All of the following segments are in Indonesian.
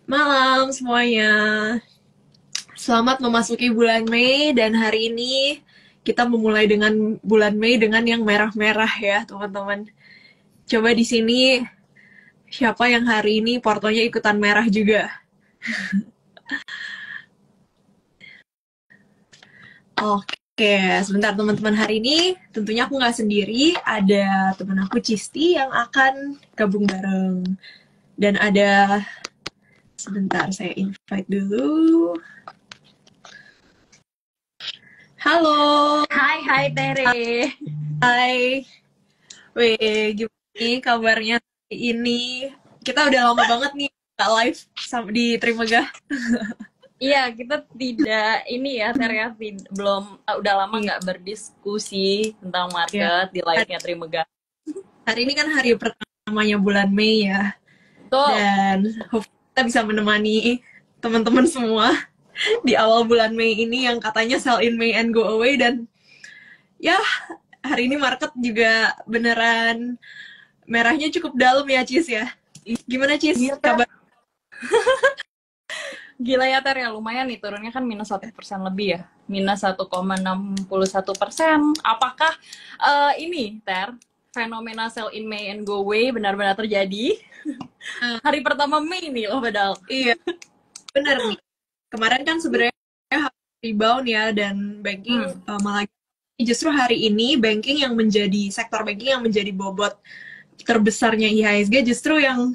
Malam semuanya. Selamat memasuki bulan Mei dan hari ini kita memulai dengan bulan Mei dengan yang merah-merah ya, teman-teman. Coba di sini siapa yang hari ini portonya ikutan merah juga? Oke, sebentar teman-teman, hari ini tentunya aku nggak sendiri, ada teman aku Cisti yang akan gabung bareng. Dan ada, sebentar saya invite dulu. Halo, Hai, hai Tere. hai. Weh, gimana nih kabarnya hari ini? Kita udah lama banget nih nggak live di Trimegah. Iya, kita tidak ini ya, Tere ya, belum udah lama Iya, nggak berdiskusi tentang iya. market di live-nya Trimega. Hari ini kan hari pertamanya bulan Mei ya, Betul. dan hopefully kita bisa menemani teman-teman semua di awal bulan Mei ini yang katanya sell in May and go away, dan ya hari ini market juga beneran merahnya cukup dalam ya, Cis ya. Gimana, Cis? Iya, Ter. Kabar? Gila ya, Ter ya. Lumayan nih, turunnya kan -1% lebih ya. -1,61%. Apakah ini, Ter, fenomena sell in May and go away benar-benar terjadi? Hari pertama Mei nih loh, padahal. Iya, bener nih. Kemarin kan sebenarnya rebound ya, dan banking Hmm. malah justru hari ini banking yang menjadi sektor banking yang menjadi bobot terbesarnya IHSG, justru yang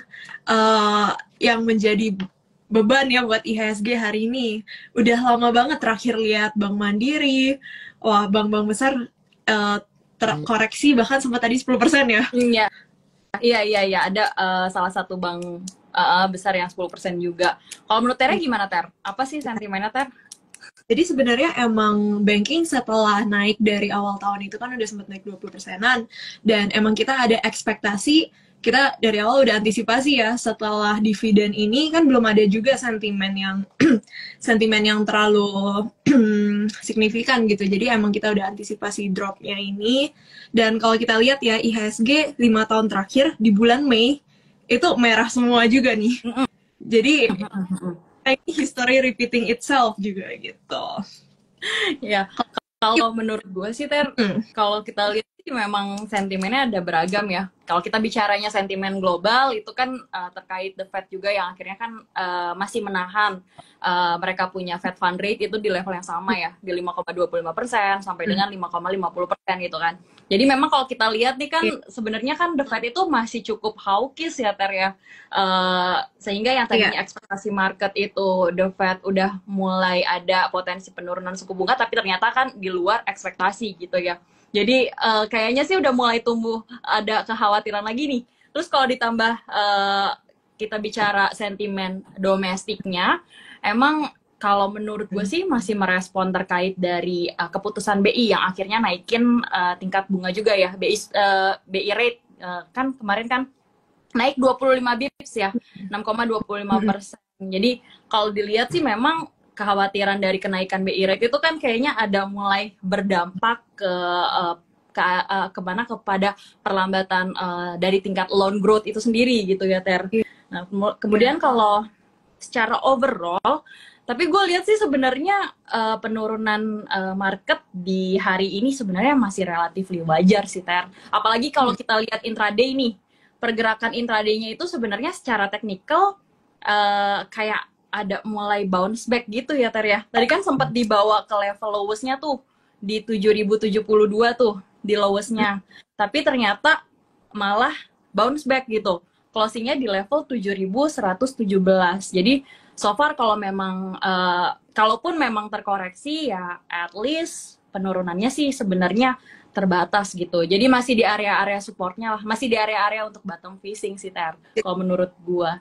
menjadi beban ya buat IHSG hari ini. Udah lama banget terakhir lihat Bank Mandiri, wah bank-bank besar uh, terkoreksi bahkan sempat tadi 10% ya. Iya, iya, iya, iya. Ada salah satu bank besar yang 10% juga. Kalau menurut Tere gimana, Ter? Apa sih sentimennya, Ter? Jadi sebenarnya emang banking setelah naik dari awal tahun itu kan udah sempat naik 20%-an, dan emang kita ada ekspektasi, kita dari awal udah antisipasi ya, setelah dividen ini kan belum ada juga sentimen yang sentimen yang terlalu signifikan gitu. Jadi emang kita udah antisipasi dropnya ini, dan kalau kita lihat ya IHSG 5 tahun terakhir di bulan Mei itu merah semua juga nih. Jadi ini history repeating itself juga gitu. Ya, kalau menurut gue sih, Ter, Hmm. kalau kita lihat sih memang sentimennya ada beragam ya. Kalau kita bicaranya sentimen global, itu kan terkait The Fed juga yang akhirnya kan masih menahan mereka punya Fed Fund Rate itu di level yang sama ya, di 5,25% sampai dengan 5,50% gitu kan. Jadi memang kalau kita lihat nih kan Iya, sebenarnya kan The Fed itu masih cukup hawkish ya, Ter ya. Sehingga yang iya, tadinya ekspektasi market itu The Fed udah mulai ada potensi penurunan suku bunga, tapi ternyata kan di luar ekspektasi gitu ya. Jadi kayaknya sih udah mulai tumbuh ada kekhawatiran lagi nih. Terus kalau ditambah kita bicara sentimen domestiknya, emang kalau menurut gue sih masih merespon terkait dari keputusan BI yang akhirnya naikin tingkat bunga juga ya. BI rate kan kemarin kan naik 25 bips ya, 6,25%. Jadi kalau dilihat sih memang kekhawatiran dari kenaikan BI rate itu kan kayaknya ada mulai berdampak kemana kepada perlambatan dari tingkat loan growth itu sendiri gitu ya, Ter. iya, Nah, iya. kemudian kalau secara overall, tapi gue lihat sih sebenarnya penurunan market di hari ini sebenarnya masih relatif wajar sih, Ter. Apalagi kalau kita lihat intraday nih, pergerakan intraday-nya itu sebenarnya secara teknikal kayak ada mulai bounce back gitu ya, Ter ya. Tadi kan sempat dibawa ke level lowest-nya tuh di 7.072 tuh di lowest-nya. Tapi ternyata malah bounce back gitu. Closing-nya di level 7.117. Jadi so far kalau memang kalaupun memang terkoreksi ya at least penurunannya sih sebenarnya terbatas gitu. Jadi masih di area-area supportnya lah, masih di area-area untuk bottom fishing sih, Ter. Kalau menurut gua.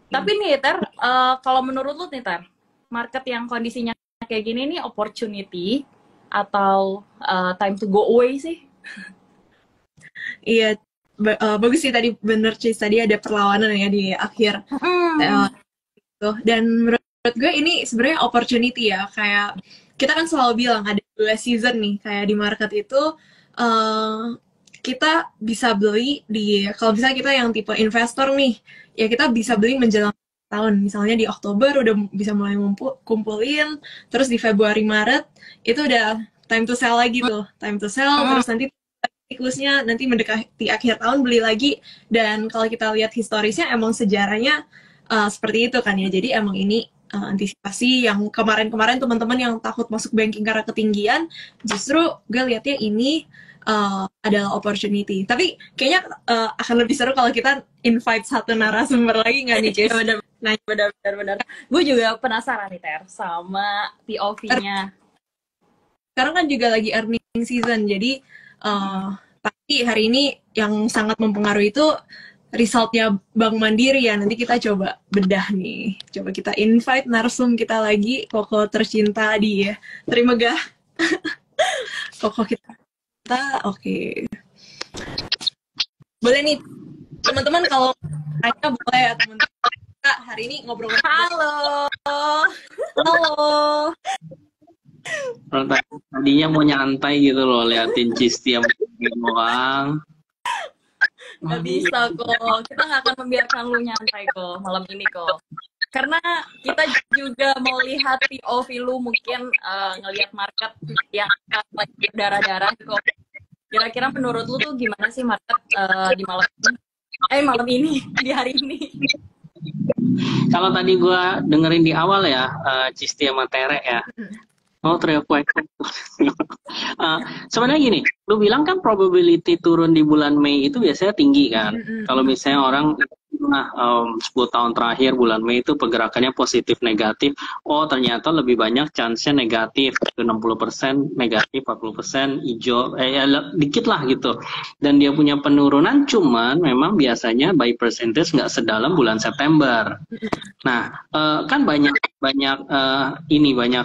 Tapi nih, Ter, kalau menurut lu nih, Ter, market yang kondisinya kayak gini nih opportunity atau time to go away sih? Iya, bagus sih tadi, bener Cis, tadi ada perlawanan ya di akhir. Hmm. Tuh. Dan menurut gue ini sebenarnya opportunity ya, kayak kita kan selalu bilang ada 2 season nih kayak di market itu, eh, kita bisa beli di, kalau misalnya kita yang tipe investor nih, ya kita bisa beli menjelang tahun. Misalnya di Oktober udah bisa mulai kumpulin, terus di Februari Maret itu udah time to sell lagi tuh, time to sell, terus nanti siklusnya nanti mendekati akhir tahun beli lagi. Dan kalau kita lihat historisnya emang sejarahnya seperti itu kan ya. Jadi emang ini antisipasi yang kemarin-kemarin teman-teman yang takut masuk banking karena ketinggian, justru gue lihatnya ini adalah opportunity. Tapi kayaknya akan lebih seru kalau kita invite satu narasumber lagi nggak nih, Jess? Nah, benar. Gue juga penasaran nih, Ter, sama POV-nya. Sekarang kan juga lagi earning season, jadi tapi hari ini yang sangat mempengaruhi itu resultnya Bank Mandiri ya. Nanti kita coba bedah nih. Coba kita invite narsum kita lagi, Koko tercinta di ya. Terima gak? Koko kita. Oke. Boleh nih, teman-teman kalau tanya boleh ya teman-teman. Kita hari ini ngobrol. Halo. Tadinya mau nyantai gitu loh, liatin Cisti yang orang. Gak bisa kok, kita gak akan membiarkan lu nyantai kok malam ini kok. Karena kita juga mau lihat POV lu, mungkin ngelihat market yang lagi berdarah-darah kok. Kira-kira menurut lu tuh gimana sih market di malam ini, di hari ini? Kalau tadi gue dengerin di awal ya, Cisti sama Tere ya. Oh, sebenarnya gini, lu bilang kan probability turun di bulan Mei itu biasanya tinggi kan. Kalau misalnya orang 10 tahun terakhir bulan Mei itu pergerakannya positif negatif, oh ternyata lebih banyak chance-nya negatif, 60% negatif, 40% hijau, dikit lah gitu. Dan dia punya penurunan, cuman memang biasanya by percentage nggak sedalam bulan September. Nah, kan banyak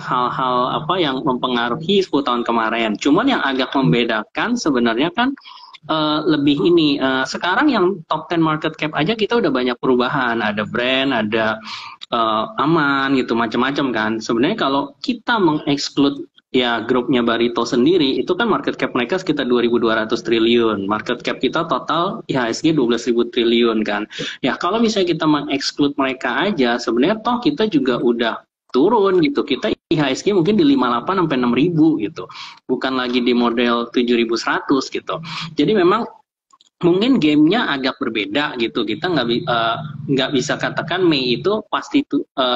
hal-hal apa yang mempengaruhi 10 tahun kemarin. Cuman yang agak membedakan sebenarnya kan lebih ini, sekarang yang top 10 market cap aja kita udah banyak perubahan, ada brand, ada aman gitu, macam-macam kan. Sebenarnya kalau kita mengeksklut ya grupnya Barito sendiri, itu kan market cap mereka sekitar 2.200 triliun. Market cap kita total IHSG 12.000 triliun kan. Ya kalau misalnya kita mengeksklut mereka aja, sebenarnya toh kita juga udah turun gitu. Kita IHSG mungkin di 58 sampai 6.000 gitu. Bukan lagi di model 7.100 gitu. Jadi memang mungkin gamenya agak berbeda gitu. Kita nggak bisa katakan Mei itu pasti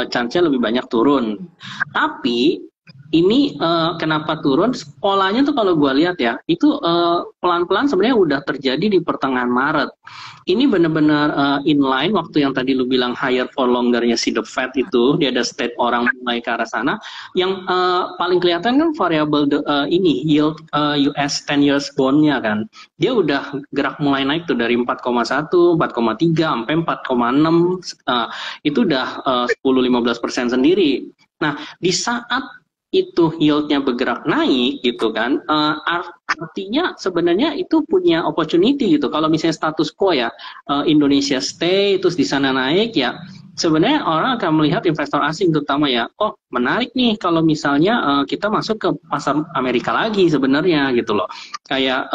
chance-nya lebih banyak turun. Tapi ini kenapa turun? Polanya tuh kalau gue lihat ya, itu pelan-pelan sebenarnya udah terjadi di pertengahan Maret. Ini benar-benar inline waktu yang tadi lu bilang higher for longer-nya si The Fed itu, dia ada state orang mulai ke arah sana. Yang paling kelihatan kan variabel ini yield US 10 years bond-nya kan. Dia udah gerak mulai naik tuh dari 4,1, 4,3 sampai 4,6. Itu udah 10-15% sendiri. Nah, di saat itu yieldnya bergerak naik gitu kan, artinya sebenarnya itu punya opportunity gitu. Kalau misalnya status quo ya, Indonesia stay terus di sana naik ya, sebenarnya orang akan melihat investor asing terutama ya, oh menarik nih kalau misalnya kita masuk ke pasar Amerika lagi sebenarnya gitu loh, kayak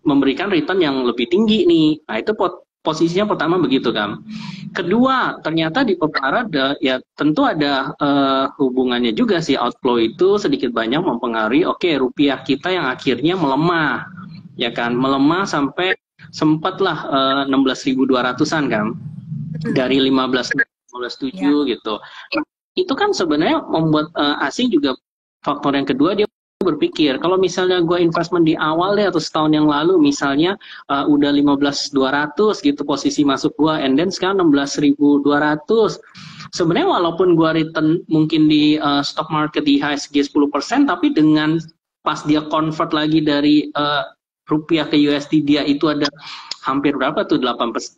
memberikan return yang lebih tinggi nih. Nah itu posisinya pertama begitu kan. Kedua, ternyata di Pepara ya tentu ada hubungannya juga sih, outflow itu sedikit banyak mempengaruhi rupiah kita yang akhirnya melemah. Ya kan, melemah sampai sempatlah 16.200-an kan. Dari 15.7 gitu. Nah, itu kan sebenarnya membuat asing juga, faktor yang kedua dia berpikir, kalau misalnya gue investment di awal deh atau setahun yang lalu misalnya udah 15.200 gitu posisi masuk gue, and then sekarang 16.200, sebenarnya walaupun gue return mungkin di stock market di IHSG 10%, tapi dengan pas dia convert lagi dari rupiah ke USD dia itu ada hampir berapa tuh 8%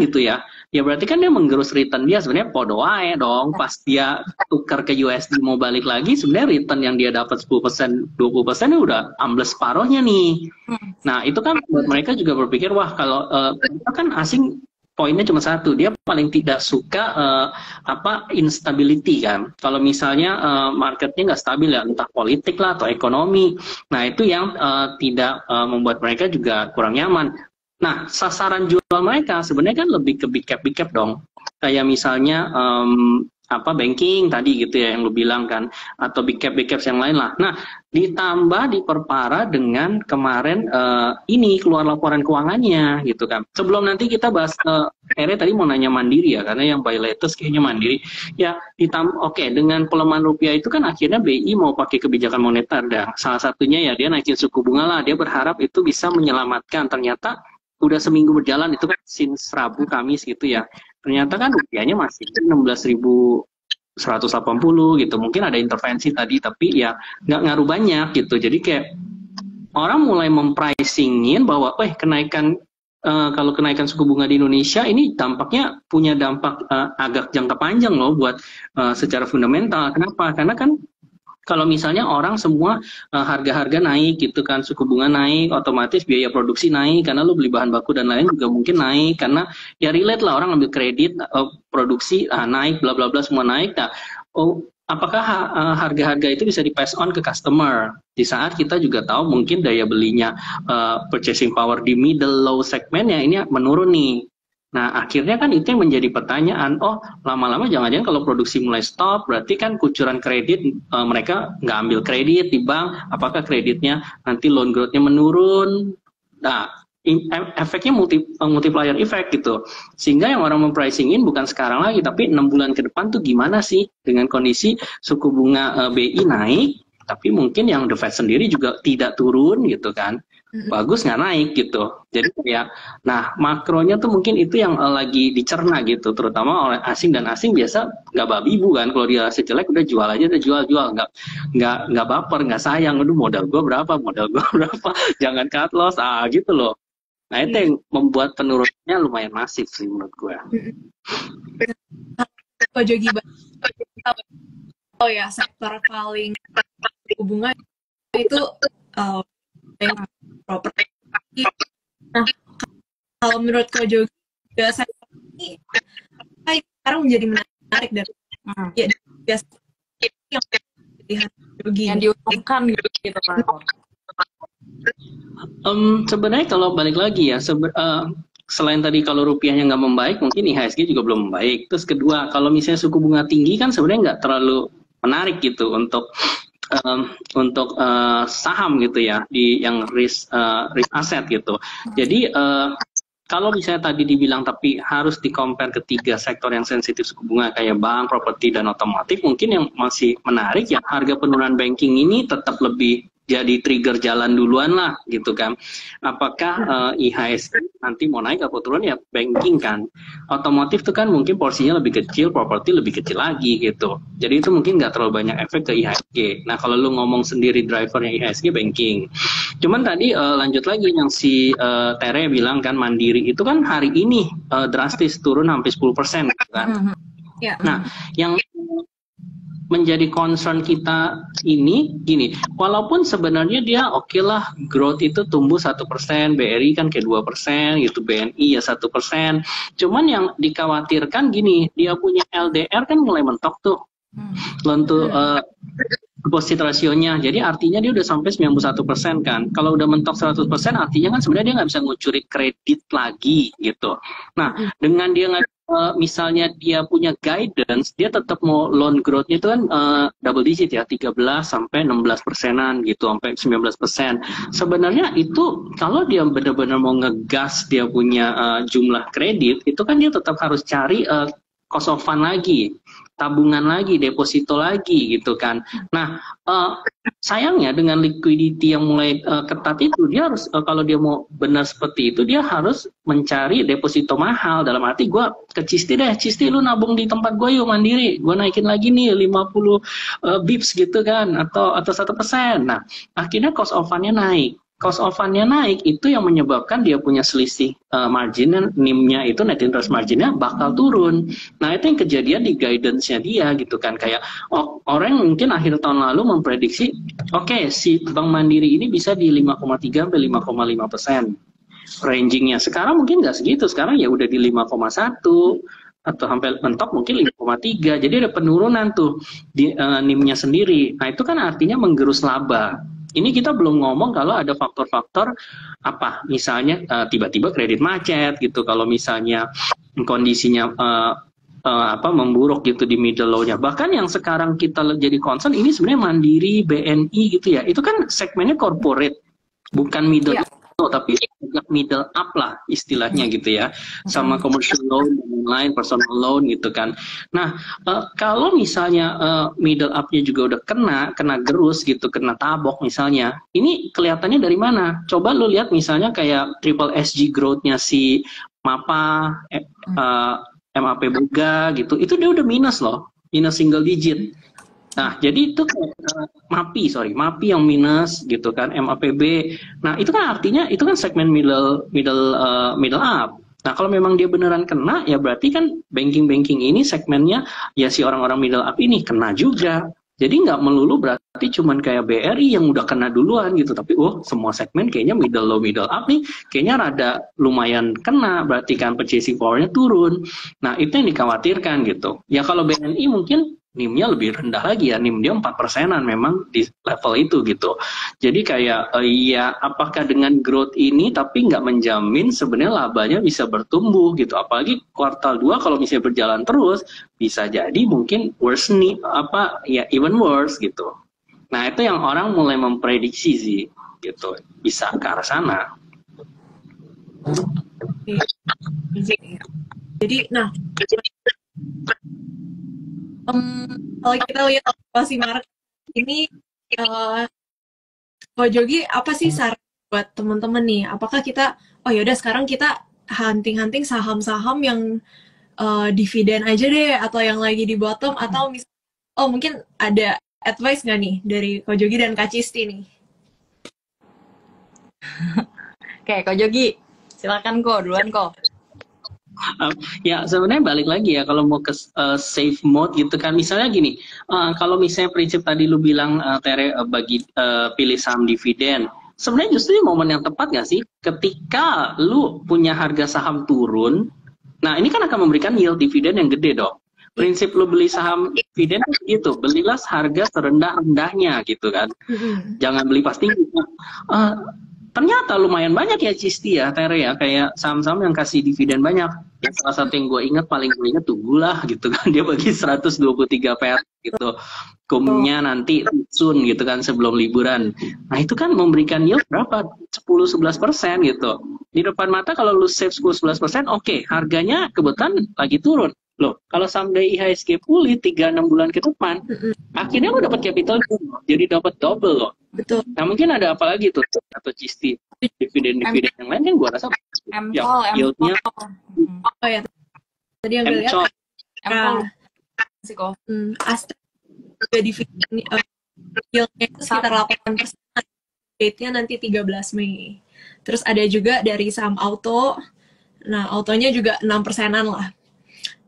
gitu ya. Ya berarti kan dia menggerus return dia sebenarnya podo ae dong. Pas dia tukar ke USD mau balik lagi, sebenarnya return yang dia dapat 10%, 20% ya udah ambles separuhnya nih. Nah, itu kan buat mereka juga berpikir, wah kalau kan asing poinnya cuma satu, dia paling tidak suka instability kan. Kalau misalnya marketnya nggak stabil ya, entah politik lah atau ekonomi. Nah, itu yang tidak membuat mereka juga kurang nyaman. Nah, sasaran jual mereka sebenarnya kan lebih ke big cap dong. kayak misalnya banking tadi gitu ya yang lu bilang kan, atau big caps yang lain lah. Nah, ditambah diperparah dengan kemarin ini keluar laporan keuangannya gitu kan. Sebelum nanti kita bahas Ere tadi mau nanya Mandiri ya, karena yang by latest kayaknya Mandiri ya. Oke, dengan pelemahan rupiah itu kan akhirnya BI mau pakai kebijakan moneter, dan salah satunya ya dia naikin suku bunga lah. Dia berharap itu bisa menyelamatkan. Ternyata udah seminggu berjalan itu kan, since Rabu Kamis gitu ya, ternyata kan rupiahnya masih 16.180 gitu. Mungkin ada intervensi tadi, tapi ya nggak ngaruh banyak gitu. Jadi kayak orang mulai mempricingin bahwa kenaikan kalau kenaikan suku bunga di Indonesia ini dampaknya punya dampak agak jangka panjang loh buat secara fundamental. Kenapa? Karena kan kalau misalnya orang semua harga-harga naik gitu kan, suku bunga naik, otomatis biaya produksi naik karena lu beli bahan baku dan lain juga mungkin naik, karena ya relate lah, orang ambil kredit, produksi naik, bla bla bla semua naik. Nah, apakah harga-harga itu bisa di pass on ke customer di saat kita juga tahu mungkin daya belinya purchasing power di middle low segmennya ini menurun nih. Nah, akhirnya kan itu yang menjadi pertanyaan, lama-lama jangan-jangan kalau produksi mulai stop, berarti kan kucuran kredit, mereka nggak ambil kredit di bank, apakah kreditnya nanti loan growth-nya menurun? Nah, efeknya multiplier effect gitu. Sehingga yang orang mempricingin bukan sekarang lagi, tapi 6 bulan ke depan tuh gimana sih dengan kondisi suku bunga BI naik, tapi mungkin yang The Fed sendiri juga tidak turun gitu kan. Bagus nggak naik gitu. Jadi ya, nah makronya tuh mungkin itu yang lagi dicerna gitu, terutama oleh asing, dan asing biasa nggak babi bu kan, kalau dia jelek udah jual aja, udah jual, nggak baper, nggak sayang, aduh modal gue berapa, jangan cut loss gitu loh. Nah itu yang membuat penurunannya lumayan masif sih menurut gue. Pak Jogi, ya sektor paling hubungan itu properti. Nah, kalau menurut Ko Jogi, sektor ini sekarang menjadi menarik dari ya biasa yang dilihat Jogi yang diumumkan gitu kan. Sebenarnya kalau balik lagi ya, selain tadi kalau rupiahnya nggak membaik, mungkin IHSG juga belum membaik. Terus kedua, kalau misalnya suku bunga tinggi kan sebenarnya nggak terlalu menarik gitu untuk saham gitu ya, di yang risk aset gitu. Jadi kalau misalnya tadi dibilang tapi harus di-compare ketiga sektor yang sensitif suku bunga kayak bank, properti, dan otomotif, mungkin yang masih menarik ya harga penurunan banking ini tetap lebih jadi trigger jalan duluan lah gitu kan. Apakah IHSG nanti mau naik atau turun ya banking kan. Otomotif tuh kan mungkin porsinya lebih kecil, properti lebih kecil lagi gitu. Jadi itu mungkin nggak terlalu banyak efek ke IHSG. Nah kalau lu ngomong sendiri drivernya IHSG banking. Cuman tadi lanjut lagi yang si Tere bilang kan, Mandiri itu kan hari ini drastis turun hampir 10% gitu kan. Yeah. Nah yang menjadi concern kita ini gini, walaupun sebenarnya dia oke lah growth itu tumbuh 1%, BRI kan kayak 2% gitu, BNI ya 1%. Cuman yang dikhawatirkan gini, dia punya LDR kan mulai mentok tuh, untuk deposit rasionya. Jadi artinya dia udah sampai 91% kan. Kalau udah mentok 100% artinya kan sebenarnya dia nggak bisa ngucuri kredit lagi gitu. Nah, dengan dia misalnya dia punya guidance, dia tetap mau loan growth-nya itu kan double digit ya, 13 sampai 16%-an gitu, sampai 19%. Sebenarnya itu kalau dia benar-benar mau ngegas dia punya jumlah kredit, itu kan dia tetap harus cari cost of fund lagi, tabungan lagi, deposito lagi gitu kan. Nah, sayangnya dengan liquidity yang mulai ketat itu, dia harus kalau dia mau benar seperti itu, dia harus mencari deposito mahal. Dalam arti gue ke Cisti deh, Cisti lu nabung di tempat gue yuk Mandiri, gue naikin lagi nih 50 bips gitu kan, atau 1%. Nah, akhirnya cost of fund-nya naik. Cost of fund-nya naik itu yang menyebabkan dia punya selisih margin, NIM-nya itu, net interest margin-nya bakal turun. Nah itu yang kejadian di guidance-nya dia gitu kan, kayak orang mungkin akhir tahun lalu memprediksi oke, si Bank Mandiri ini bisa di 5,3 sampai 5,5% ranging-nya. Sekarang mungkin nggak segitu, sekarang ya udah di 5,1 atau sampai mentok mungkin 5,3. Jadi ada penurunan tuh di NIM-nya sendiri. Nah itu kan artinya menggerus laba. Ini kita belum ngomong kalau ada faktor-faktor apa, misalnya tiba-tiba kredit macet gitu. Kalau misalnya kondisinya memburuk gitu di middle low-nya. Bahkan yang sekarang kita jadi concern ini sebenarnya Mandiri, BNI gitu ya. Itu kan segmennya corporate, bukan middle Iya. low, tapi agak middle up lah istilahnya gitu ya. Sama commercial loan dan lain-lain, personal loan gitu kan. Nah, kalau misalnya middle up-nya juga udah kena gerus gitu, kena tabok misalnya. Ini kelihatannya dari mana? Coba lu lihat misalnya kayak triple SG growth-nya si MAPA, MAP Boga gitu, itu dia udah minus loh, minus single digit. Nah, jadi itu MAPI yang minus gitu kan, MAPB. Nah, itu kan artinya itu kan segmen middle up. Nah, kalau memang dia beneran kena, ya berarti kan banking ini segmennya ya si orang-orang middle up ini kena juga. Jadi nggak melulu berarti cuman kayak BRI yang udah kena duluan gitu, tapi semua segmen kayaknya middle low middle up nih kayaknya rada lumayan kena, berarti kan purchasing power-nya turun. Nah, itu yang dikhawatirkan gitu. Ya kalau BNI mungkin NIM-nya lebih rendah lagi ya, NIM dia 4%-an memang di level itu gitu. Jadi kayak ya apakah dengan growth ini tapi nggak menjamin sebenarnya labanya bisa bertumbuh gitu. Apalagi kuartal 2 kalau misalnya berjalan terus bisa jadi mungkin worse nih even worse gitu. Nah, itu yang orang mulai memprediksi sih gitu. Bisa ke arah sana. Jadi, nah, kalau kita lihat situasi market ini, Ko Jogi apa sih saran buat teman-teman nih? Apakah kita, yaudah sekarang kita hunting-hunting saham-saham yang dividen aja deh, atau yang lagi di bottom, atau mungkin ada advice nggak nih dari Ko Jogi dan Kak Cisti nih? Oke, Ko Jogi, silakan Ko, duluan Ko. Ya sebenarnya balik lagi ya kalau mau ke safe mode gitu kan, misalnya gini, kalau misalnya prinsip tadi lu bilang Tere pilih saham dividen, sebenarnya justru momen yang tepat nggak sih ketika lu punya harga saham turun. Nah, ini kan akan memberikan yield dividen yang gede dong. Prinsip lu beli saham dividen gitu, belilah harga serendah-rendahnya gitu kan. Jangan beli pas tinggi. Ternyata lumayan banyak ya Cisti ya, Tere ya, kayak saham-saham yang kasih dividen banyak. Ya, salah satu yang gue ingat Tunggulah gitu kan, dia bagi 123 per gitu. Kumnya nanti soon gitu kan sebelum liburan. Nah, itu kan memberikan yield berapa? 10-11% gitu. Di depan mata kalau lu save 10-11%, oke, harganya kebetulan lagi turun. Loh, kalau someday IHSG pulih 3-6 bulan ke depan, akhirnya lo dapat capital, jadi dapat double loh. Betul. Nah, mungkin ada apa lagi tuh atau Cisti dividen yang lain kan gua rasa yieldnya. Oh ya, tadi yang gue lihat Astra juga dividen yieldnya itu sekitar 8%, date-nya nanti 13 Mei. Terus ada juga dari saham auto, nah autonya juga 6%-an lah.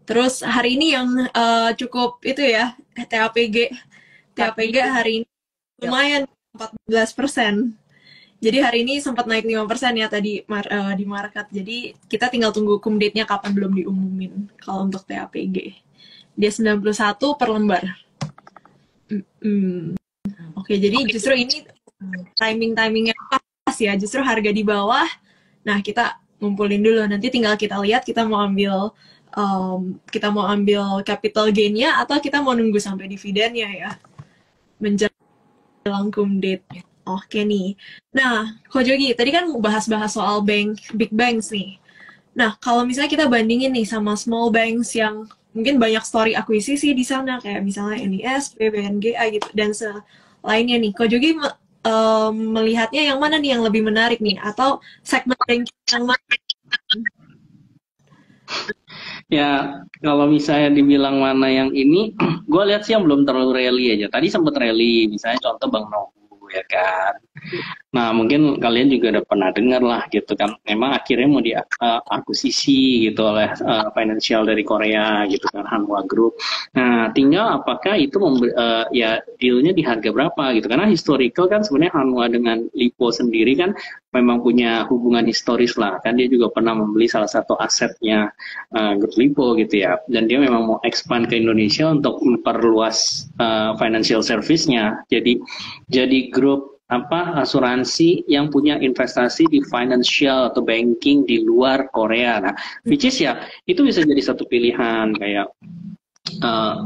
Terus hari ini yang cukup itu ya, TAPG hari ini lumayan 14%. Jadi hari ini sempat naik 5% ya tadi di market. Jadi kita tinggal tunggu cum date-nya kapan, belum diumumin kalau untuk TAPG. Dia 91 per lembar. Oke, jadi justru ini timing-timingnya pas ya. Justru harga di bawah. Nah, kita ngumpulin dulu. Nanti tinggal kita lihat kita mau ambil capital gain-nya atau kita mau nunggu sampai dividennya ya. Menjelang cum date. Oke nih. Nah, Ko Jogi, tadi kan bahas-bahas soal big banks nih. Nah, kalau misalnya kita bandingin nih sama small banks yang mungkin banyak story akuisisi di sana, kayak misalnya NIS, BBNGA gitu, dan selainnya nih. Ko Jogi melihatnya yang mana nih yang lebih menarik nih? Atau segmen banking yang mana? Ya, kalau misalnya dibilang mana yang ini, gue lihat sih yang belum terlalu rally aja. Tadi sempat rally, misalnya contoh Bang Novu ya kan. Nah, mungkin kalian juga udah pernah dengar lah gitu kan. Memang akhirnya mau diakuisisi gitu oleh financial dari Korea gitu kan, Hanwha Group. Nah, tinggal apakah itu ya dealnya di harga berapa gitu. Karena historical kan sebenarnya Hanwha dengan Lipo sendiri kan memang punya hubungan historis lah. Kan dia juga pernah membeli salah satu asetnya Grup Lipo gitu ya. Dan dia memang mau expand ke Indonesia untuk memperluas financial service-nya. Jadi grup asuransi yang punya investasi di financial atau banking di luar Korea. Nah, which is ya itu bisa jadi satu pilihan kayak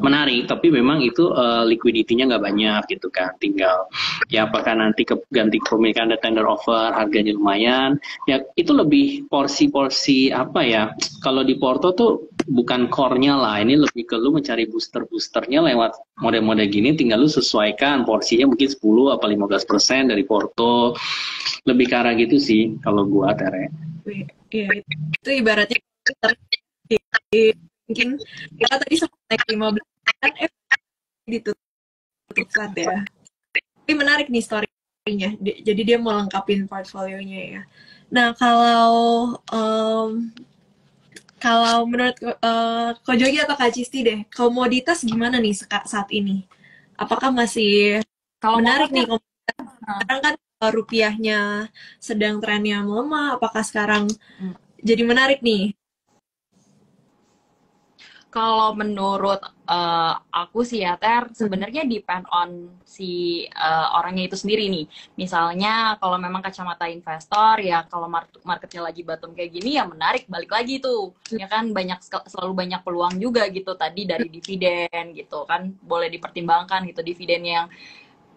menarik, tapi memang itu liquidity-nya nggak banyak gitu kan. Tinggal ya apakah nanti ganti kepemilikan ada tender offer, harganya lumayan. Ya itu lebih porsi-porsi apa ya? Kalau di Porto tuh bukan core-nya lah. Ini lebih ke lu mencari booster-boosternya lewat model-model gini. Tinggal lu sesuaikan porsinya mungkin 10 apa 15% dari Porto. Lebih ke arah gitu sih kalau gua Tere. Iya, itu ibaratnya mungkin kita tadi sempat naik 15 kan ditutup flat ya. Tapi menarik nih story-nya. Jadi dia mau lengkapin portfolionya ya. Nah, kalau menurut Ko Jogi atau Kak Cisti deh, komoditas gimana nih saat ini? Apakah masih menarik nih komoditas? Sekarang kan rupiahnya sedang trennya melemah, apakah sekarang jadi menarik nih? Kalau menurut aku sih ya Ter, sebenarnya depend on si orangnya itu sendiri nih. Misalnya kalau memang kacamata investor ya kalau marketnya lagi bottom kayak gini ya menarik balik lagi tuh. Ya kan selalu banyak peluang juga gitu tadi dari dividen gitu kan boleh dipertimbangkan gitu dividennya yang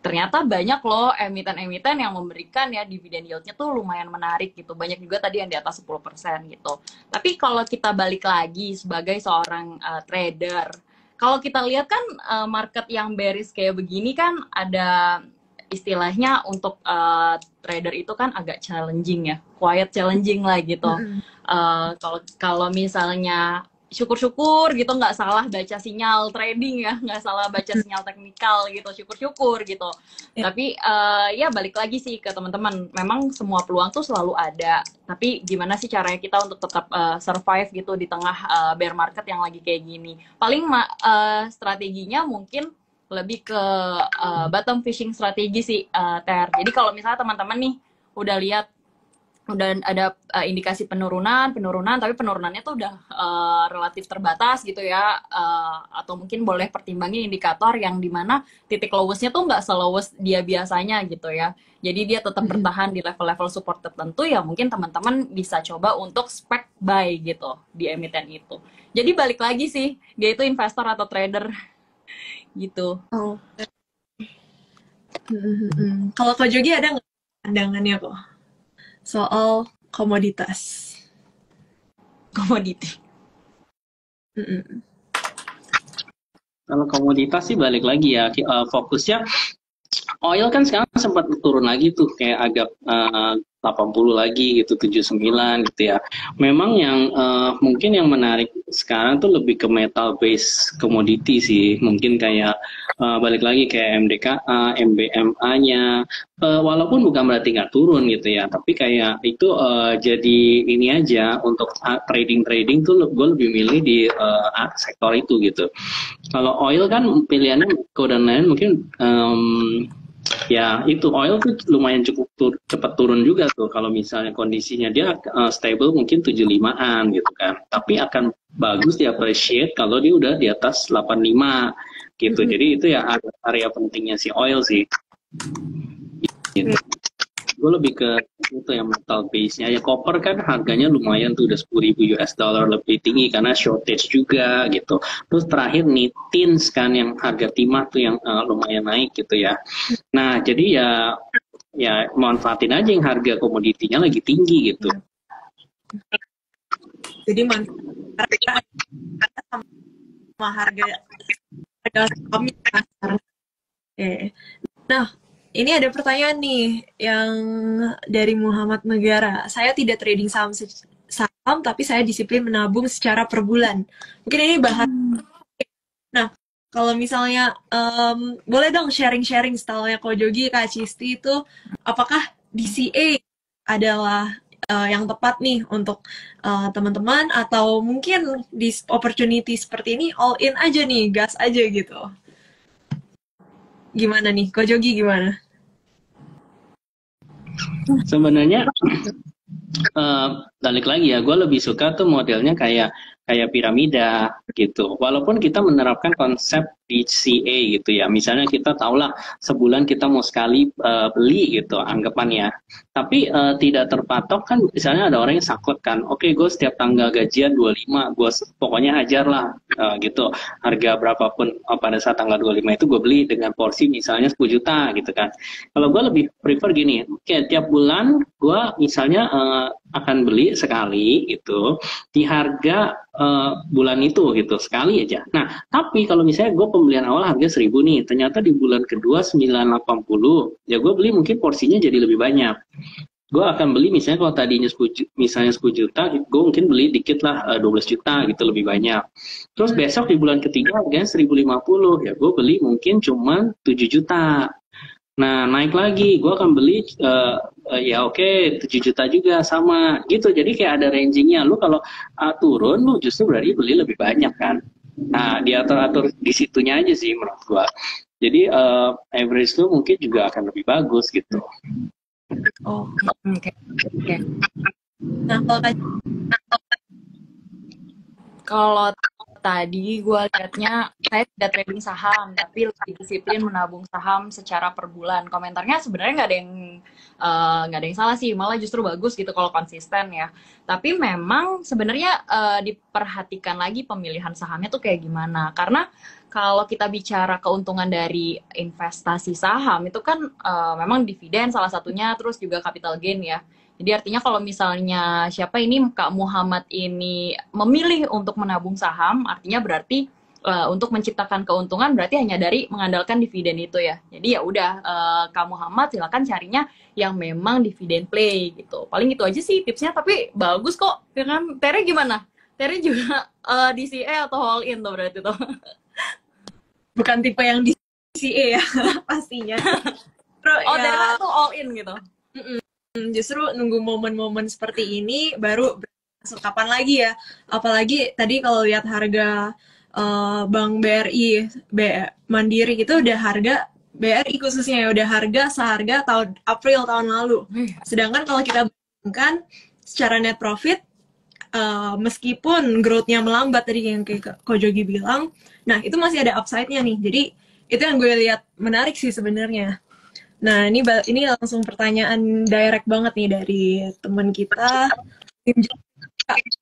ternyata banyak loh emiten-emiten yang memberikan ya dividen yieldnya tuh lumayan menarik gitu. Banyak juga tadi yang di atas 10% gitu. Tapi kalau kita balik lagi sebagai seorang trader, kalau kita lihat kan market yang bearish kayak begini kan ada istilahnya untuk trader itu kan agak challenging ya, quiet challenging lah gitu. Kalau misalnya syukur-syukur gitu nggak salah baca sinyal trading ya, nggak salah baca sinyal teknikal gitu, syukur-syukur gitu. Tapi ya balik lagi sih ke teman-teman, memang semua peluang tuh selalu ada. Tapi gimana sih caranya kita untuk tetap survive gitu di tengah bear market yang lagi kayak gini? Paling strateginya mungkin lebih ke bottom fishing strategi sih, Ter. Jadi kalau misalnya teman-teman nih udah lihat udah ada indikasi penurunan, tapi penurunannya tuh udah relatif terbatas gitu ya, atau mungkin boleh pertimbangin indikator yang dimana titik lowest-nya tuh nggak se-lowest dia biasanya gitu ya. Jadi dia tetap bertahan di level-level support tertentu ya mungkin teman-teman bisa coba untuk spec buy gitu di emiten itu. Jadi balik lagi sih, dia itu investor atau trader gitu. Oh. Kalau Ko Jogi ada nggak pandangannya kok soal komoditas? Komoditi. Kalau komoditas sih balik lagi ya, fokusnya oil kan sekarang sempat turun lagi tuh kayak agak 80 lagi gitu, 79 gitu ya. Memang yang mungkin yang menarik sekarang tuh lebih ke metal base commodity sih. Mungkin kayak balik lagi kayak MDKA, MBMA-nya. Walaupun bukan berarti nggak turun gitu ya, tapi kayak itu jadi ini aja untuk trading tuh gue lebih milih di sektor itu gitu. Kalau oil kan pilihannya kode lain mungkin ya itu oil tuh lumayan cukup cepat turun juga tuh kalau misalnya kondisinya dia stable mungkin 75-an gitu kan, tapi akan bagus di appreciate kalau dia udah di atas 85 gitu. Jadi itu ya area pentingnya si oil sih gitu. Gue lebih ke itu yang metal base-nya ya. Copper kan harganya lumayan tuh udah 10.000 US dollar lebih tinggi karena shortage juga gitu. Terus terakhir nih tins kan yang harga timah tuh yang lumayan naik gitu ya. Nah jadi ya manfaatin aja yang harga komoditinya lagi tinggi gitu. Jadi manfaatkan sama harga kami. Nah, ini ada pertanyaan nih yang dari Muhammad Megara. Saya tidak trading saham, tapi saya disiplin menabung secara per bulan. Mungkin ini bahas. Nah, kalau misalnya boleh dong sharing-sharing stylenya Ko Jogi, Kak Cisti itu, apakah DCA adalah yang tepat nih untuk teman-teman, atau mungkin di opportunity seperti ini all in aja nih, gas aja gitu. Gimana nih, Ko Jogi gimana? Sebenarnya balik lagi ya, gue lebih suka tuh modelnya kayak piramida gitu. Walaupun kita menerapkan konsep DCA gitu ya. Misalnya kita tahulah sebulan kita mau sekali beli gitu anggapannya. Tapi tidak terpatok kan, misalnya ada orang yang saklek kan, oke gue setiap tanggal gajian 25, gue pokoknya hajar lah gitu. Harga berapapun pada saat tanggal 25 itu gue beli dengan porsi misalnya 10 juta gitu kan. Kalau gue lebih prefer gini, kayak tiap bulan gue misalnya akan beli sekali gitu di harga bulan itu gitu sekali aja. Nah tapi kalau misalnya gue pembelian awal harga 1.000 nih, ternyata di bulan kedua 980, ya gue beli mungkin porsinya jadi lebih banyak. Gue akan beli misalnya kalau tadinya 10 juta, gue mungkin beli dikit lah 12 juta gitu lebih banyak. Terus besok di bulan ketiga harganya 1.050, ya gue beli mungkin cuma 7 juta. Nah, naik lagi, gue akan beli, ya oke, 7 juta juga, sama, gitu. Jadi kayak ada rangingnya. Lu kalau turun, lu justru berarti beli lebih banyak, kan? Nah, diatur-atur di situnya aja sih, menurut gue. Jadi, average lu mungkin juga akan lebih bagus, gitu. Oh, Oke. nah Kalau tadi gue liatnya saya tidak trading saham, tapi lebih disiplin menabung saham secara per bulan. Komentarnya sebenarnya nggak ada yang salah sih, malah justru bagus gitu kalau konsisten ya. Tapi memang sebenarnya diperhatikan lagi pemilihan sahamnya tuh kayak gimana. Karena kalau kita bicara keuntungan dari investasi saham itu kan memang dividen salah satunya, terus juga capital gain ya. Jadi artinya kalau misalnya siapa ini Kak Muhammad ini memilih untuk menabung saham, artinya berarti untuk menciptakan keuntungan berarti hanya dari mengandalkan dividen itu ya. Jadi ya udah Kak Muhammad silakan carinya yang memang dividen play gitu. Paling itu aja sih tipsnya, tapi bagus kok. Ya kan? Tere gimana? Tere juga DCA atau all in tuh berarti tuh. bukan tipe yang DCA ya pastinya. Oh, Tere tuh all in gitu. Justru nunggu momen-momen seperti ini baru masuk kapan lagi ya. Apalagi tadi kalau lihat harga Bank BRI, Mandiri itu udah harga BRI khususnya ya udah harga seharga tahun April tahun lalu. Sedangkan kalau kita bandingkan secara net profit, meskipun growth-nya melambat tadi yang kayak Ko Jogi bilang, nah itu masih ada upside-nya nih. Jadi itu yang gue lihat menarik sih sebenarnya. Nah, ini langsung pertanyaan direct banget nih dari teman kita.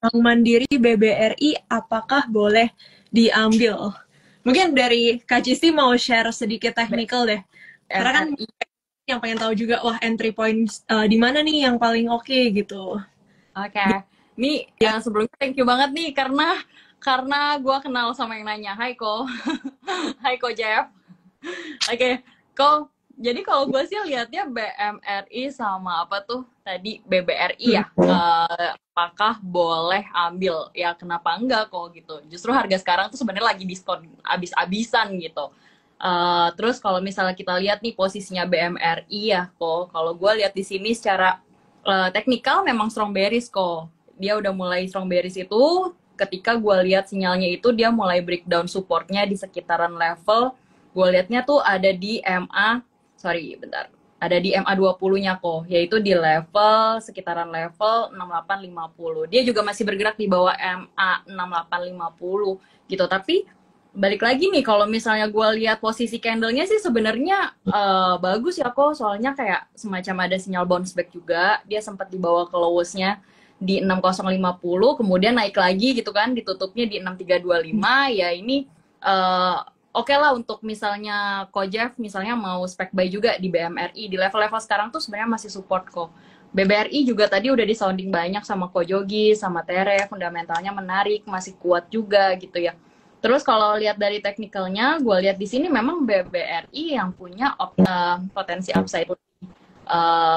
Bank Mandiri BBRI apakah boleh diambil? Mungkin dari Kak Cisti mau share sedikit technical deh. Karena kan yang pengen tahu juga, wah entry point di mana nih yang paling oke gitu. Oke. Nih yang sebelumnya thank you banget nih karena gue kenal sama yang nanya. Hai Ko. Hai Ko Jeff. Oke, Ko. Jadi kalau gue sih lihatnya BMRI sama apa tuh tadi BBRI ya, apakah boleh ambil? Ya kenapa enggak kok gitu. Justru harga sekarang tuh sebenarnya lagi diskon abis-abisan gitu. Terus kalau misalnya kita lihat nih posisinya BMRI ya kok, kalau gue lihat di sini secara teknikal memang strong bearish kok. Dia udah mulai strong bearish itu ketika gue lihat sinyalnya itu dia mulai breakdown supportnya di sekitaran level. Gue lihatnya tuh ada di ada di MA20-nya kok, yaitu di level, sekitaran level 6850. Dia juga masih bergerak di bawah MA 6850 gitu, tapi balik lagi nih, kalau misalnya gue lihat posisi candle-nya sih sebenarnya bagus ya kok, soalnya kayak semacam ada sinyal bounce back juga, dia sempat dibawa ke lowest-nya di 6050, kemudian naik lagi gitu kan, ditutupnya di 6325, ya ini oke lah untuk misalnya Kojef misalnya mau spec buy juga di BMRI di level-level sekarang tuh sebenarnya masih support kok. BBRI juga tadi udah disounding banyak sama Ko Jogi, sama Tere, fundamentalnya menarik, masih kuat juga gitu ya. Terus kalau lihat dari teknikalnya, gue lihat di sini memang BBRI yang punya potensi upside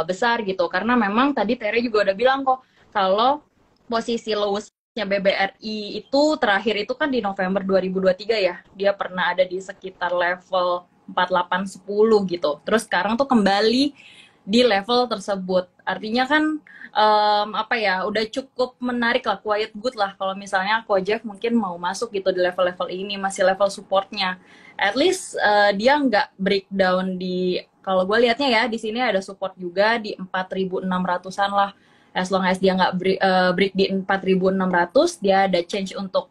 besar gitu, karena memang tadi Tere juga udah bilang kok kalau posisi lowest BBRI itu terakhir itu kan di November 2023 ya. Dia pernah ada di sekitar level 4810 gitu. Terus sekarang tuh kembali di level tersebut. Artinya kan udah cukup menarik lah, quiet good lah kalau misalnya Kojef mungkin mau masuk gitu di level-level ini, masih level supportnya. At least dia nggak breakdown di, kalau gue lihatnya ya di sini ada support juga di 4.600-an lah. As long as dia nggak break di 4.600, dia ada change untuk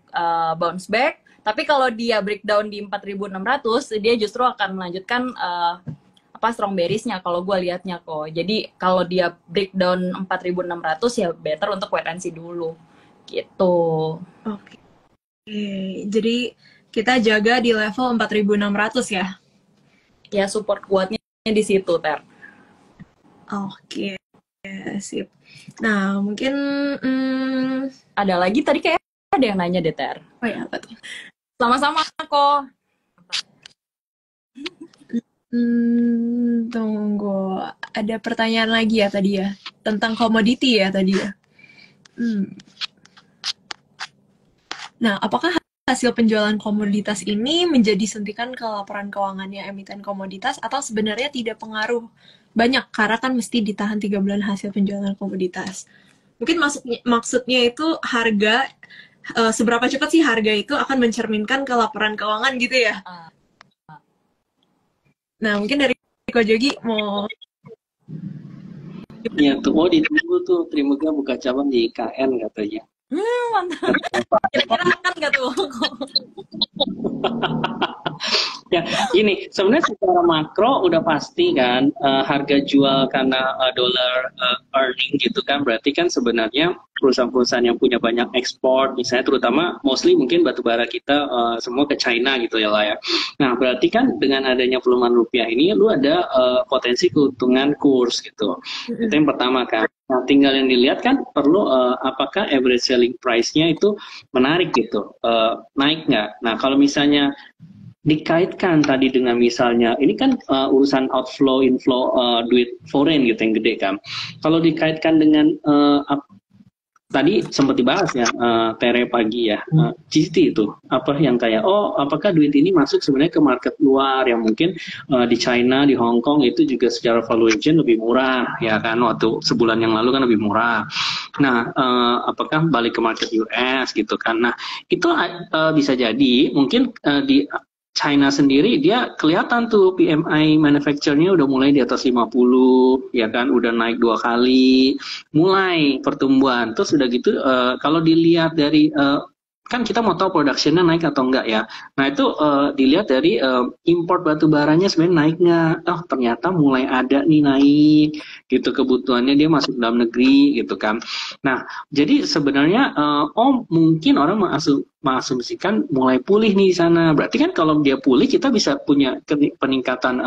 bounce back. Tapi kalau dia breakdown di 4.600, dia justru akan melanjutkan strong bearish-nya kalau gue liatnya kok. Jadi kalau dia breakdown 4.600 ya better untuk wait and see dulu. Gitu. Oke. Jadi kita jaga di level 4.600 ya? Ya support kuatnya di situ, Ter. Oke, sip. Nah, mungkin ada lagi tadi kayak ada yang nanya deh, Ter. Oh ya, apa tuh? Sama-sama kok. Tunggu. Ada pertanyaan lagi ya tadi ya? Tentang komoditi ya tadi ya? Nah, apakah hasil penjualan komoditas ini menjadi suntikan ke laporan keuangannya emiten komoditas atau sebenarnya tidak pengaruh banyak karena kan mesti ditahan 3 bulan hasil penjualan komoditas? Mungkin maksudnya itu harga, seberapa cepat sih harga itu akan mencerminkan ke laporan keuangan gitu ya? Nah, mungkin dari Ko Jogi mau... Ya, tuh mau ditunggu tuh, Trimega buka cabang di IKN katanya. Mantap. Kira-kira akan nggak tuh? Ya, gini, sebenarnya secara makro udah pasti kan harga jual karena dollar earning gitu kan, berarti kan sebenarnya perusahaan-perusahaan yang punya banyak ekspor, misalnya terutama mostly mungkin batubara kita semua ke China gitu ya lah ya. Nah, berarti kan dengan adanya pelemahan rupiah ini, lu ada potensi keuntungan kurs gitu. Itu yang pertama kan. Nah, tinggal yang dilihat kan perlu apakah average selling price-nya itu menarik gitu, naik nggak. Nah, kalau misalnya dikaitkan tadi dengan misalnya ini kan urusan outflow inflow duit foreign gitu yang gede kan. Kalau dikaitkan dengan tadi sempat dibahas ya Tere pagi ya, GT itu apa yang kayak apakah duit ini masuk sebenarnya ke market luar yang mungkin di China, di Hong Kong itu juga secara valuation lebih murah ya kan, waktu sebulan yang lalu kan lebih murah. Nah, apakah balik ke market US gitu kan. Nah, itu bisa jadi mungkin di China sendiri dia kelihatan tuh PMI manufacture-nya udah mulai di atas 50 ya kan, udah naik 2 kali, mulai pertumbuhan. Terus udah gitu kalau dilihat dari kan kita mau tahu production-nya naik atau enggak ya. Nah, itu dilihat dari import batu baranya sebenarnya naik nggak. Ternyata mulai ada nih naik gitu, kebutuhannya dia masuk dalam negeri gitu kan. Nah, jadi sebenarnya mungkin orang mengasumsikan mulai pulih nih di sana. Berarti kan kalau dia pulih kita bisa punya peningkatan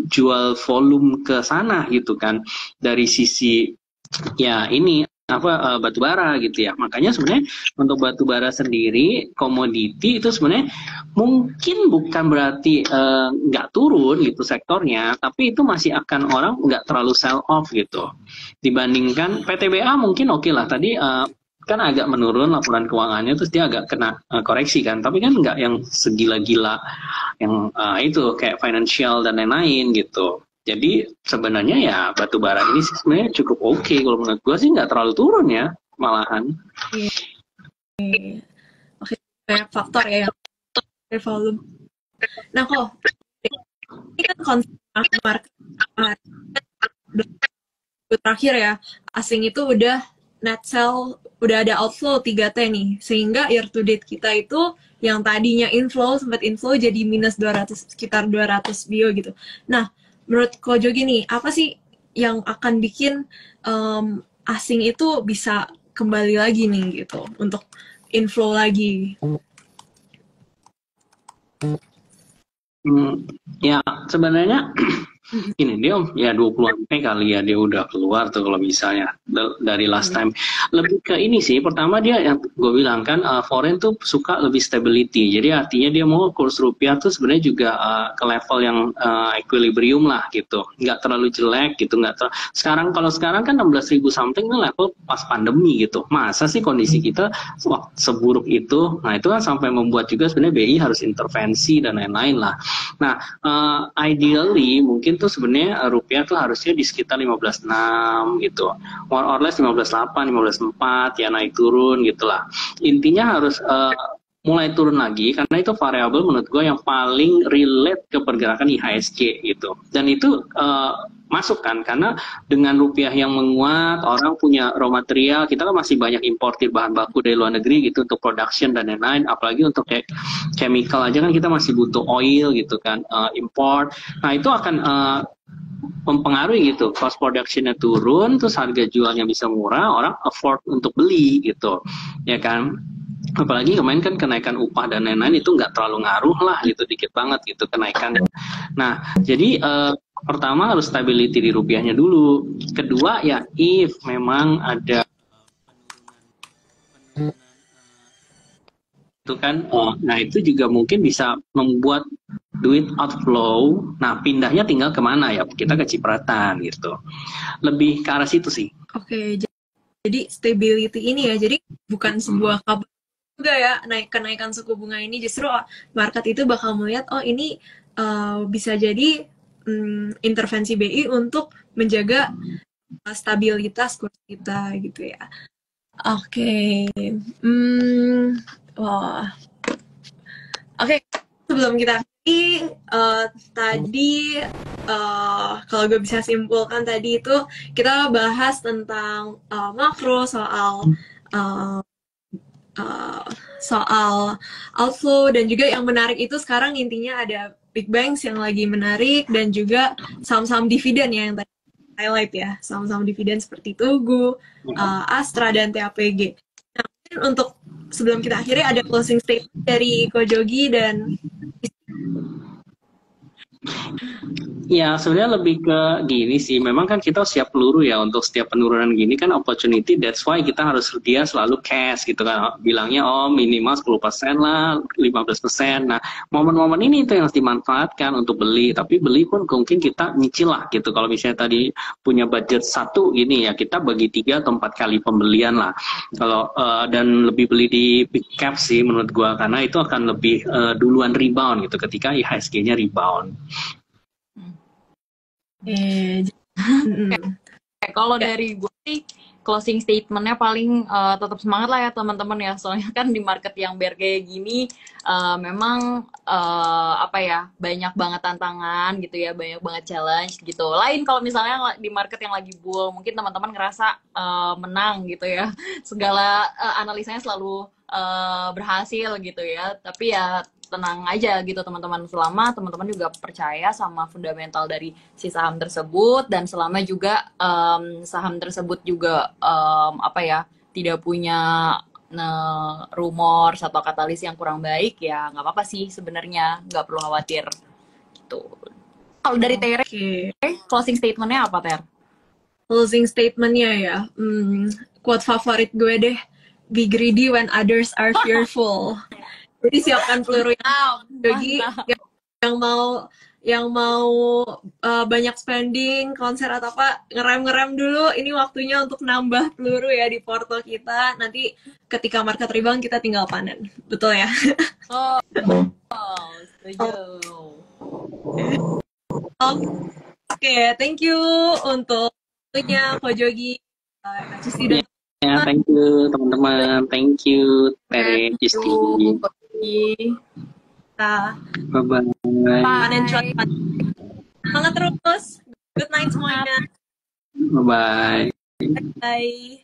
jual volume ke sana gitu kan. Dari sisi ya ini batu bara gitu ya. Makanya sebenarnya untuk batu bara sendiri komoditi itu sebenarnya mungkin bukan berarti nggak turun gitu sektornya, tapi itu masih akan orang nggak terlalu sell off gitu. Dibandingkan PTBA mungkin oke lah tadi kan agak menurun laporan keuangannya, terus dia agak kena koreksi kan, tapi kan nggak yang segila-gila yang itu kayak financial dan lain-lain gitu. Jadi sebenarnya ya batu bara ini sih sebenarnya cukup oke. Kalau menurut gue sih nggak terlalu turun ya, malahan. Oke, banyak faktor ya yang volume. Nah kok ini kan konsep market terakhir ya, asing itu udah net sell, udah ada outflow 3T nih, sehingga year to date kita itu yang tadinya sempat inflow jadi minus 200, sekitar 200 bio gitu. Nah, menurut Ko Jogi nih, apa sih yang akan bikin asing itu bisa kembali lagi nih gitu, untuk inflow lagi? Ya, sebenarnya ini dia ya 20-an kali ya dia udah keluar tuh kalau misalnya dari last time. Lebih ke ini sih, pertama dia yang gue bilang kan foreign tuh suka lebih stability, jadi artinya dia mau kurs rupiah tuh sebenarnya juga ke level yang equilibrium lah gitu, nggak terlalu jelek gitu, sekarang kan 16.000 something kan level pas pandemi gitu, masa sih kondisi kita seburuk itu. Nah, itu kan sampai membuat juga sebenarnya BI harus intervensi dan lain-lain lah. Nah, ideally mungkin tuh sebenarnya rupiah tuh harusnya di sekitar 15.6 gitu, more or less 15.8, 15.4 ya, naik turun gitulah. Intinya harus mulai turun lagi, karena itu variabel menurut gue yang paling relate ke pergerakan IHSG gitu. Dan itu masuk kan, karena dengan rupiah yang menguat, orang punya raw material, kita kan masih banyak importir bahan baku dari luar negeri gitu untuk production dan lain-lain, apalagi untuk kayak chemical aja kan kita masih butuh oil gitu kan, import. Nah itu akan mempengaruhi gitu, cost productionnya turun, terus harga jualnya bisa murah, orang afford untuk beli gitu, ya kan. Apalagi kemarin kan kenaikan upah dan lain-lain itu nggak terlalu ngaruh lah gitu, dikit banget gitu kenaikan. Nah jadi pertama harus stability di rupiahnya dulu. Kedua ya if memang ada itu kan, nah itu juga mungkin bisa membuat duit outflow. Nah pindahnya tinggal kemana ya? Kita ke cipratan gitu. Lebih ke arah situ sih. Oke, jadi stability ini ya, jadi bukan sebuah kabar juga ya, kenaikan suku bunga ini, justru market itu bakal melihat, oh ini bisa jadi intervensi BI untuk menjaga stabilitas kurs kita gitu ya. Oke. Wah. Oke, sebelum kita tadi kalau gue bisa simpulkan tadi itu kita bahas tentang makro soal outflow, dan juga yang menarik itu sekarang intinya ada big banks yang lagi menarik, dan juga saham-saham dividen ya yang tadi highlight ya, saham-saham dividen seperti Tugu, Astra, dan TAPG. Nah, mungkin untuk sebelum kita akhiri ada closing statement dari Ko Jogi dan Ya sebenarnya lebih ke gini sih, memang kan kita siap peluru ya untuk setiap penurunan gini kan opportunity, that's why kita harus sedia selalu cash gitu kan, bilangnya oh minimal 10% lah, 15%. Nah momen-momen ini itu yang harus dimanfaatkan untuk beli, tapi beli pun mungkin kita nyicil lah gitu. Kalau misalnya tadi punya budget 1 gini ya, kita bagi 3 atau 4 kali pembelian lah. Kalau dan lebih beli di big cap sih menurut gua, karena itu akan lebih duluan rebound gitu ketika IHSG-nya rebound. Kalau dari gue sih closing statementnya paling tetap semangat lah ya teman-teman ya, soalnya kan di market yang bear kayak gini memang apa ya, banyak banget tantangan gitu ya, banyak banget challenge gitu. Lain kalau misalnya di market yang lagi bull, mungkin teman-teman ngerasa menang gitu ya, segala analisanya selalu berhasil gitu ya, tapi ya tenang aja gitu teman-teman, selama teman-teman juga percaya sama fundamental dari si saham tersebut, dan selama juga saham tersebut juga apa ya, tidak punya rumor atau katalis yang kurang baik, ya nggak apa-apa sih sebenarnya, nggak perlu khawatir gitu. Kalau dari Tere, closing statementnya apa Ter? Closing statementnya ya, quote favorit gue deh, be greedy when others are fearful. Jadi siapkan peluru bagi yang mau banyak spending, konser atau apa, ngerem dulu. Ini waktunya untuk nambah peluru ya di porto kita. Nanti ketika market rebound kita tinggal panen, betul ya? Setuju. Oke, thank you untuk waktunya Ko Jogi, Cisti. Ya, thank you teman-teman, thank you Tere, Cisti. Bye-bye. Panen cuan. Semangat terus. Good night semuanya. Bye-bye. Bye.